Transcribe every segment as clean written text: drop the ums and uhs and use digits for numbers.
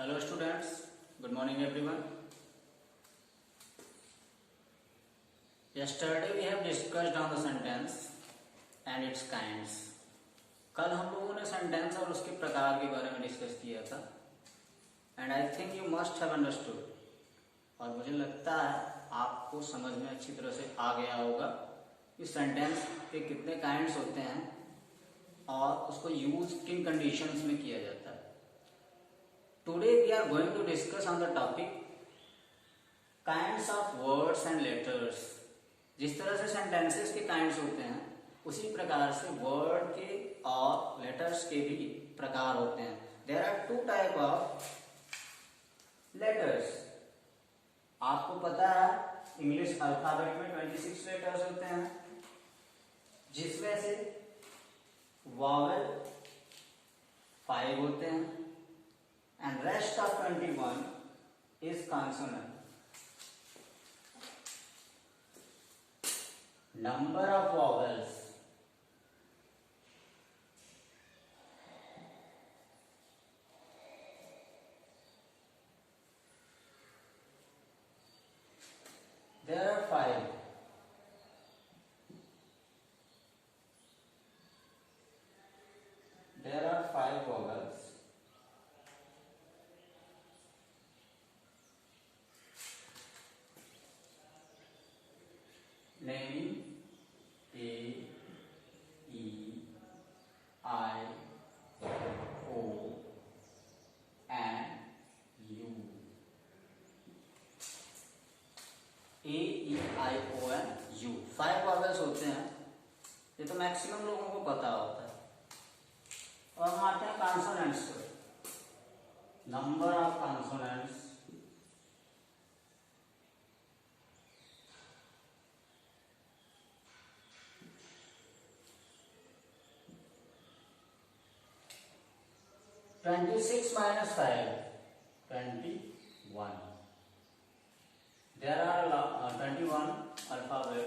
Hello students, good morning everyone. Yesterday we have discussed on the sentence and its kinds. कल हम लोगों ने sentence और उसके प्रकार के बारे में डिस्कस किया था and I think you must have understood, और मुझे लगता है आपको समझ में अच्छी तरह से आ गया होगा कि सेंटेंस के कितने काइंड्स होते हैं और उसको यूज किन कंडीशंस में किया जाता है. Today we are going to discuss on the topic kinds of words and letters. जिस तरह से sentences के kinds होते हैं उसी प्रकार से word के और letters के भी प्रकार होते हैं. There are two type of letters. आपको पता है इंग्लिश अल्फाबेट में 26 लेटर्स होते हैं जिसमें से वॉवेल 5 होते हैं and rest of 21 is consonant. Number of vowels. There are 5. There are 5 vowels. Naming A, E, I, O, and U. A, E, I, O and U. 5 vowels होते हैं. ये तो मैक्सिमम लोगों को पता होता है. और हम आते हैं कॉन्सोनेंट्स पर. Number of consonants (26 minus 5) 21. There are 21 alphabet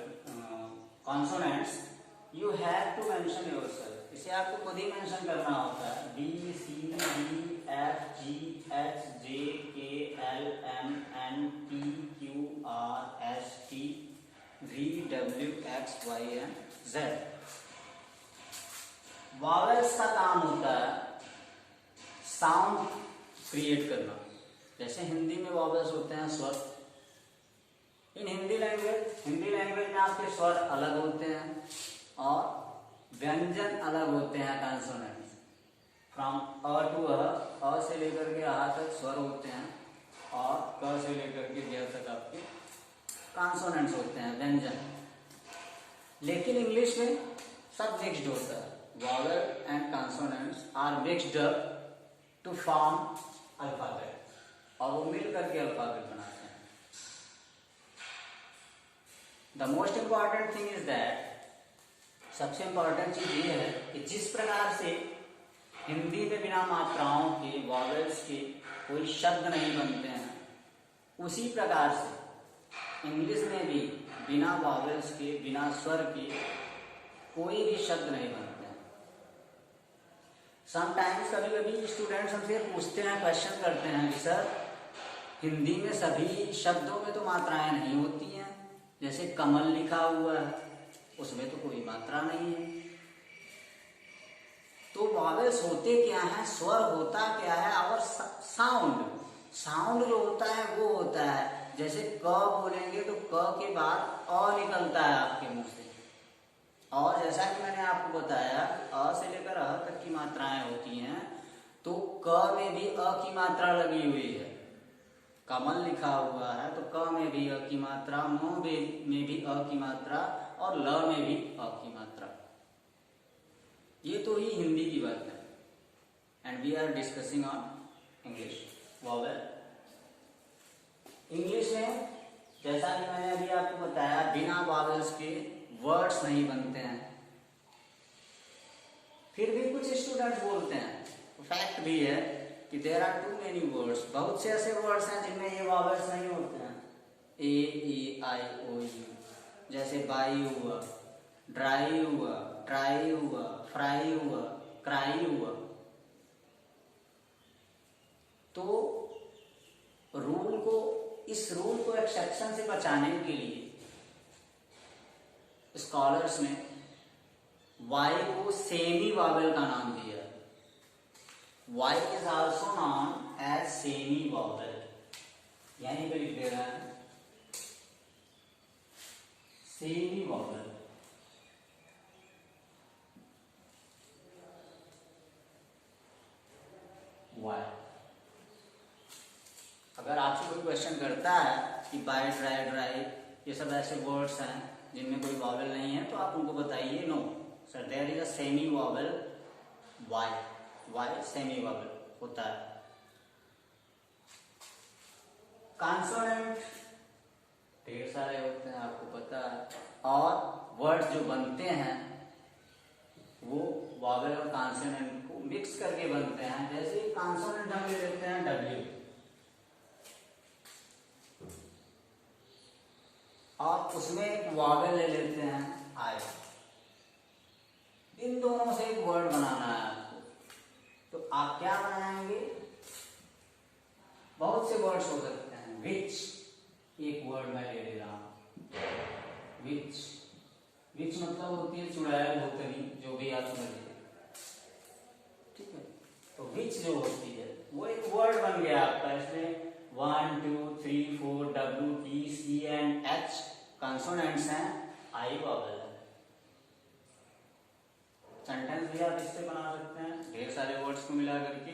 consonants. You have to mention yourself. इसे आपको खुद ही मेंशन करना होता है. B, C, D, F, G, H, J, K, L, M, N, P, Q, R, S, T, V, W, X, Y and Z. Vowels का काम होता है साउंड क्रिएट करना. जैसे हिंदी में वॉवेल्स होते हैं स्वर. इन हिंदी लैंग्वेज में आपके स्वर अलग होते हैं और व्यंजन अलग होते हैं. Consonants from A to A से लेकर के आ तक स्वर होते हैं और क से लेकर के ज तक आपके कॉन्सोनेंट्स होते हैं, व्यंजन. लेकिन इंग्लिश में सब मिक्स्ड होता है. Vowel and consonants are mixed up to form alphabet, और वो मिल करके अल्फाबेट बनाते हैं. The most important thing is that, सबसे इंपॉर्टेंट चीज ये है कि जिस प्रकार से हिंदी में बिना मात्राओं के वॉवेल्स के कोई शब्द नहीं बनते हैं, उसी प्रकार से इंग्लिश में भी बिना वॉवेल्स के, बिना स्वर के कोई भी शब्द नहीं बनते हैं. समटाइम्स कभी कभी स्टूडेंट्स हमसे पूछते हैं, क्वेश्चन करते हैं कि सर हिंदी में सभी शब्दों में तो मात्राएं नहीं होती हैं. जैसे कमल लिखा हुआ है उसमें तो कोई मात्रा नहीं है. तो वॉवेल्स होते क्या है, स्वर होता क्या है, और साउंड जो होता है वो होता है. जैसे क बोलेंगे तो क के बाद अ निकलता है आपके मुंह से. और जैसा कि मैंने आपको बताया अ से लेकर अ तक की मात्राएं होती हैं, तो क में भी अ की मात्रा लगी हुई है. कमल लिखा हुआ है तो क में भी अ की मात्रा, म में भी अ की मात्रा और ल में भी अ की मात्रा. ये तो ही हिंदी की बात है. And we are discussing on English vowel. English में जैसा कि मैंने अभी आपको बताया, बिना वॉवेल्स के वर्ड्स नहीं बनते हैं. फिर भी कुछ स्टूडेंट्स बोलते हैं, फैक्ट भी है कि there are too many words. बहुत से ऐसे वर्ड्स हैं जिनमें ये वॉवेल्स नहीं होते हैं. ए, ई, आई, ओ, यू. जैसे बाई हुआ, ड्राई हुआ, ट्राई हुआ, फ्राई हुआ, क्राई हुआ. तो इस रूल को एक्सेप्शन से बचाने के लिए स्कॉलर्स ने वाई को सेमी वॉवेल का नाम दिया। Y is also known as semi vowel, यहीं पे लिख दे रहा है सेमी वॉवेल। वाई, अगर आपसे कोई क्वेश्चन करता है कि बाइट राइट राइट ये सब ऐसे वर्ड्स हैं जिनमें कोई वॉवेल नहीं है, तो आप उनको बताइए no sir there is a semi vowel Y, Y semi vowel होता है। कॉन्सोनेंट ढेर सारे होते हैं आपको पता है, और वर्ड्स जो बनते हैं वो वॉवेल और कॉन्सोनेंट को मिक्स करके बनते हैं। जैसे कॉन्सोनेंट हम ले लेते हैं डब्ल्यू, और उसमें एक वॉवेल ले लेते हैं आई। इन दोनों से एक वर्ड बनाना है आपको, तो आप क्या बनाएंगे? बहुत से वर्ड्स हो सकते हैं। विच, एक वर्ड मैं ले ले रहा हूं विच। विच मतलब होती है चुड़ैल, भूतनी, जो भी आप समझिए, ठीक है। तो विच जो होती है वो एक वर्ड बन गया आपका। इसमें 1 2 3 4 W T C and H consonants हैं, आई वॉवेल है। सेंटेंस भी आप इससे बना सकते हैं ढेर सारे वर्ड्स को मिला करके।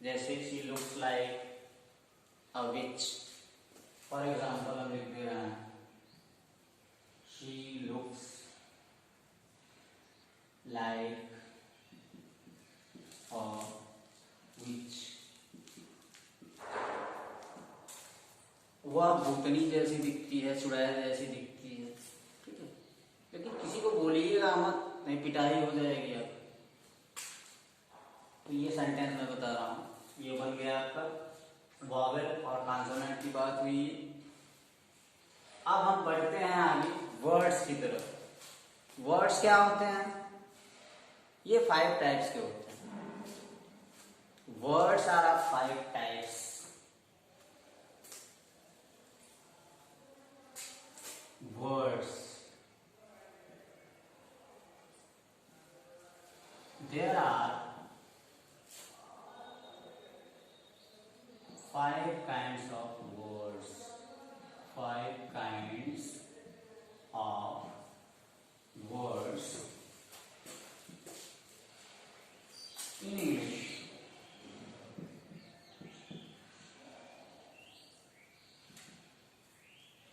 जैसे she looks like a which, for example हम लिख दे रहे हैं शी लुक्स लाइक अ विच। वह भूतनी जैसी दिखती है, चुड़ैल जैसी दिखती है, ठीक है। लेकिन किसी को बोलिएगा मत, नहीं पिटाई हो जाएगी आप। तो ये सेंटेंस मैं बता रहा हूं, ये बन गया आपका वॉवेल और कॉन्सोनेंट की बात हुई। अब हम बढ़ते हैं आगे वर्ड्स की तरफ। वर्ड्स क्या होते हैं? ये 5 टाइप्स के होते हैं। Words are of 5 types. Words, there are 5 kinds of words, 5 kinds of words in English.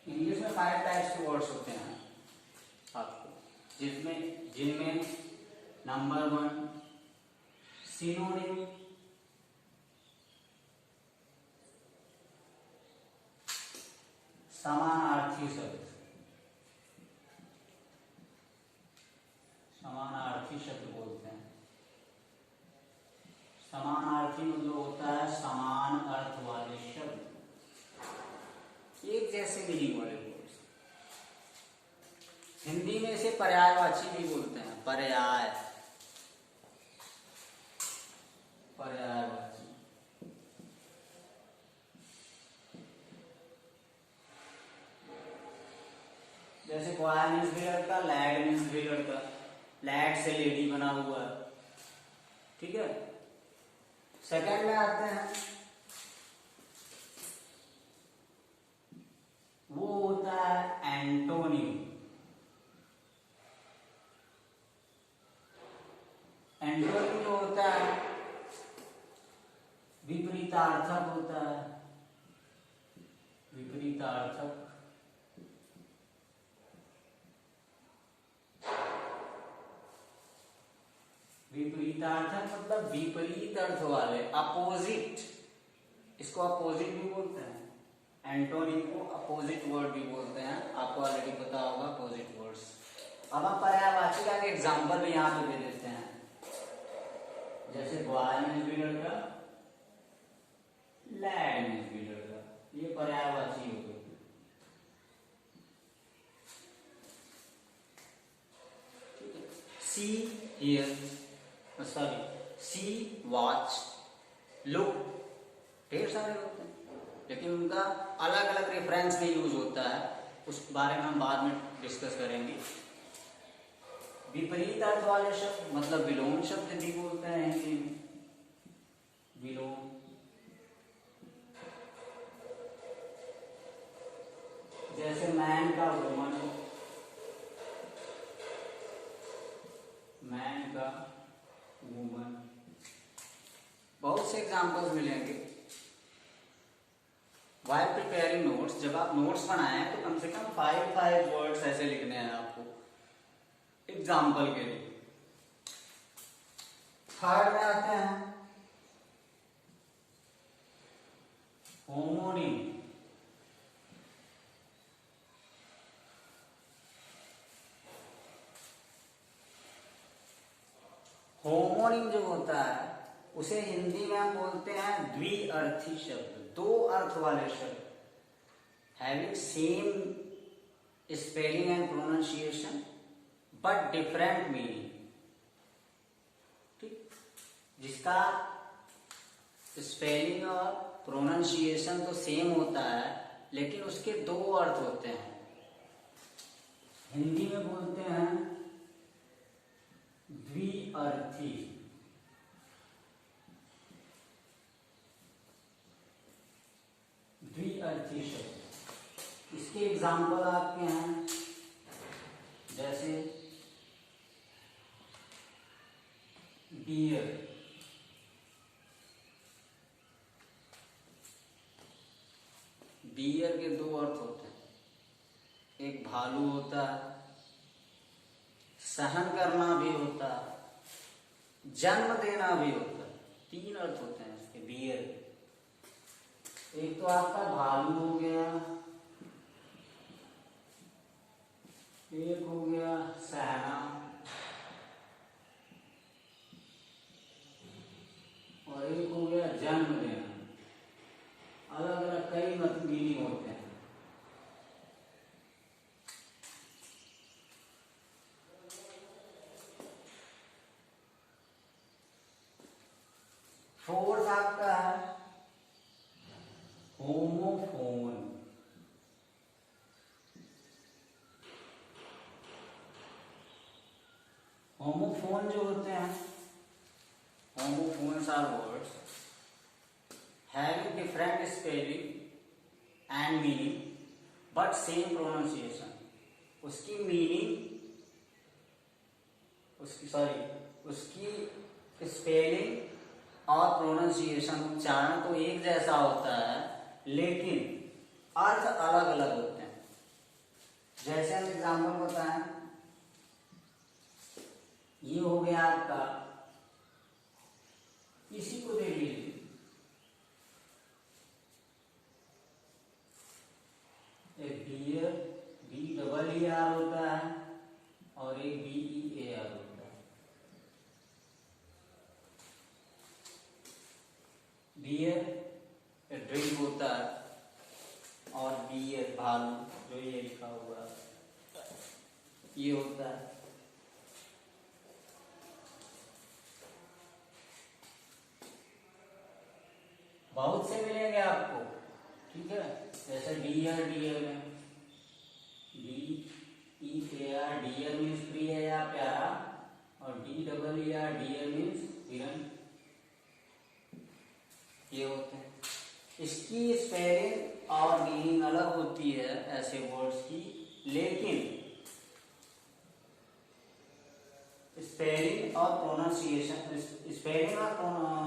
English में 5 टाइप्स के वर्ड्स होते हैं आपको, जिनमें नंबर 1 सिनोनिम, समानार्थी शब्द। समानार्थी शब्द बोलते हैं। समानार्थी मतलब होता है समान अर्थ वाले शब्द, एक जैसे मीनिंग वाले वर्ड्स। हिंदी में इसे पर्यायवाची भी बोलते हैं, पर्याय, पर्यायवाची। जैसे बॉय मीन्स भी लड़का, लैड मीन्स भी लड़का, लैड से लेडी बना हुआ है, ठीक है। सेकंड में आते हैं, वो होता है एंटोनिम। एंटोनिम जो होता है विपरीतार्थक होता है, विपरीतार्थक। विपरीतार्थक मतलब विपरीत अर्थ वाले, अपोजिट। इसको अपोजिट भी बोलते हैं, एंटोनिम को अपोजिट वर्ड भी बोलते हैं। आपको ऑलरेडी पता होगा अपोजिट वर्ड्स। अब हम पर्यायवाची का एग्जाम्पल भी यहाँ पे दे देते हैं। जैसे बॉय मीन्स भी लड़का, लैड मीन्स भी लड़का, ये पर्यायवाची हो गए। See here, sorry see watch, look, ढेर सारे होते हैं। लेकिन उनका अलग अलग रेफरेंस में यूज होता है, उस बारे में हम बाद में डिस्कस करेंगे। विपरीत अर्थ वाले शब्द मतलब विलोम शब्द भी बोलते हैं हिंदी में, विलोम। जैसे मैन का वुमन, मैन का वुमन, बहुत से एग्जाम्पल्स मिलेंगे। वाइल प्रिपेयरिंग नोट्स, जब आप नोट्स बनाए तो कम से कम 5 वर्ड्स ऐसे लिखने हैं आपको एग्जाम्पल के लिए। थर्ड में आते हैं होमोनिम। होमोनिम जो होता है उसे हिंदी में हम बोलते हैं द्विअर्थी शब्द, दो अर्थ वाले शब्द, having same spelling and pronunciation but different meaning. ठीक, जिसका स्पेलिंग और प्रोनाउंसिएशन तो सेम होता है लेकिन उसके दो अर्थ होते हैं, हिंदी में बोलते हैं द्विअर्थी। द्विअर्थी शब्द, इसके एग्जाम्पल आपके हैं जैसे बियर, बियर के दो अर्थ होते हैं, एक भालू होता है, सहन करना भी होता है, जन्म देना भी होता है, तीन अर्थ होते हैं इसके बियर। एक तो आपका भालू हो गया, एक हो गया सहना, और एक हो गया जन्म देना। अलग अलग कई मीनिंग होते हैं। फोर्थ आपका है होमोफोन। होमोफोन जो होते हैं, homophones are words having different spelling and meaning but same pronunciation। उसकी मीनिंग, उसकी स्पेलिंग और प्रोनाउंसिएशन, उच्चारण तो एक जैसा होता है लेकिन अर्थ अलग अलग होते हैं। जैसे हम एग्जाम्पल बताएं, ये हो गया आपका, इसी को देख लीजिए, एक बियर, BEER होता है और एक BEAR होता है। बियर ड्रिंक होता है और बियर भालू, जो ये लिखा हुआ है, ये होता है। बहुत से मिलेंगे आपको, ठीक है। जैसे डियर, डियर में DEAR, डियर मीन्स प्रिय या प्यारा, और DEER, डियर मीन्स हिरन, ये होते हैं। इसकी स्पेलिंग और मीनिंग अलग होती है ऐसे वर्ड्स की, लेकिन स्पेलिंग और प्रोनाउंसिएशन, स्पेलिंग और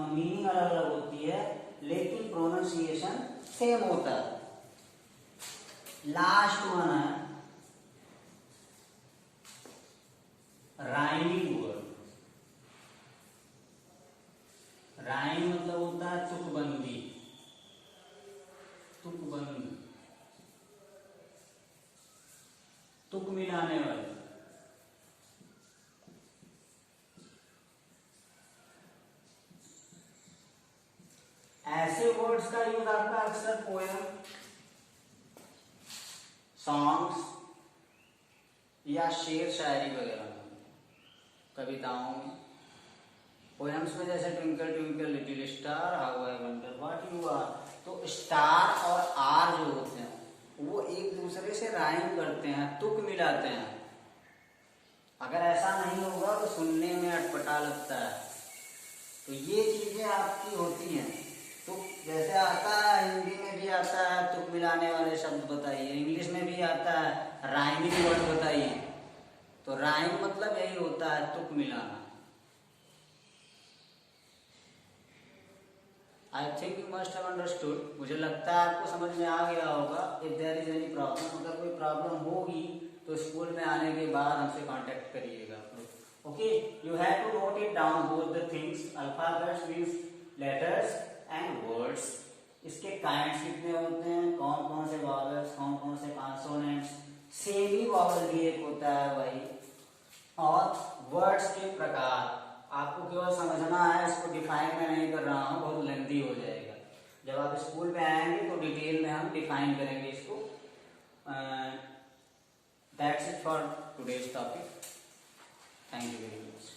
मीनिंग अलग अलग होती है लेकिन प्रोनाउंसिएशन सेम होता है। लास्ट वन है राइमिंग वर्ड। राइम मतलब होता है तुकबंदी, तुकबंदी, तुक मिलाने वाले। ऐसे वर्ड्स का यूज आपका अक्सर पोएम, सॉन्ग्स या शेर शायरी वगैरह में, कविताओं में। पोएम्स में जैसे twinkle twinkle little star, how I wonder what you are, तो स्टार और दूसरे से राइम करते हैं, तुक मिलाते हैं। अगर ऐसा नहीं होगा तो सुनने में अटपटा लगता है। तो ये चीजें आपकी होती हैं। तुक जैसे आता है, हिंदी में भी आता है तुक मिलाने वाले शब्द बताइए, इंग्लिश में भी आता है राइमिंग वर्ड बताइए। तो राइम मतलब यही होता है, तुक मिलाना। I think you must have understood. मुझे लगता है आपको समझ में आ गया होगा। If there is any problem, अगर कोई प्रॉब्लम होगी तो स्कूल में आने के बाद हमसे कांटेक्ट करिएगा। Okay, you have to note it down both the things. Alphabets means letters and words. इसके काइंड्स कितने होते हैं, कौन कौन से वॉवेल्स, कौन कौन से कॉन्सोनेंट्स। सेमी वॉवेल भी एक होता है वही। और वर्ड्स के प्रकार आपको केवल समझना है, इसको डिफाइन मैं नहीं कर रहा हूँ, बहुत लेंथी हो जाएगा। जब आप स्कूल में आएंगे तो डिटेल में हम डिफाइन करेंगे इसको। That's it for today's topic. Thank you very much.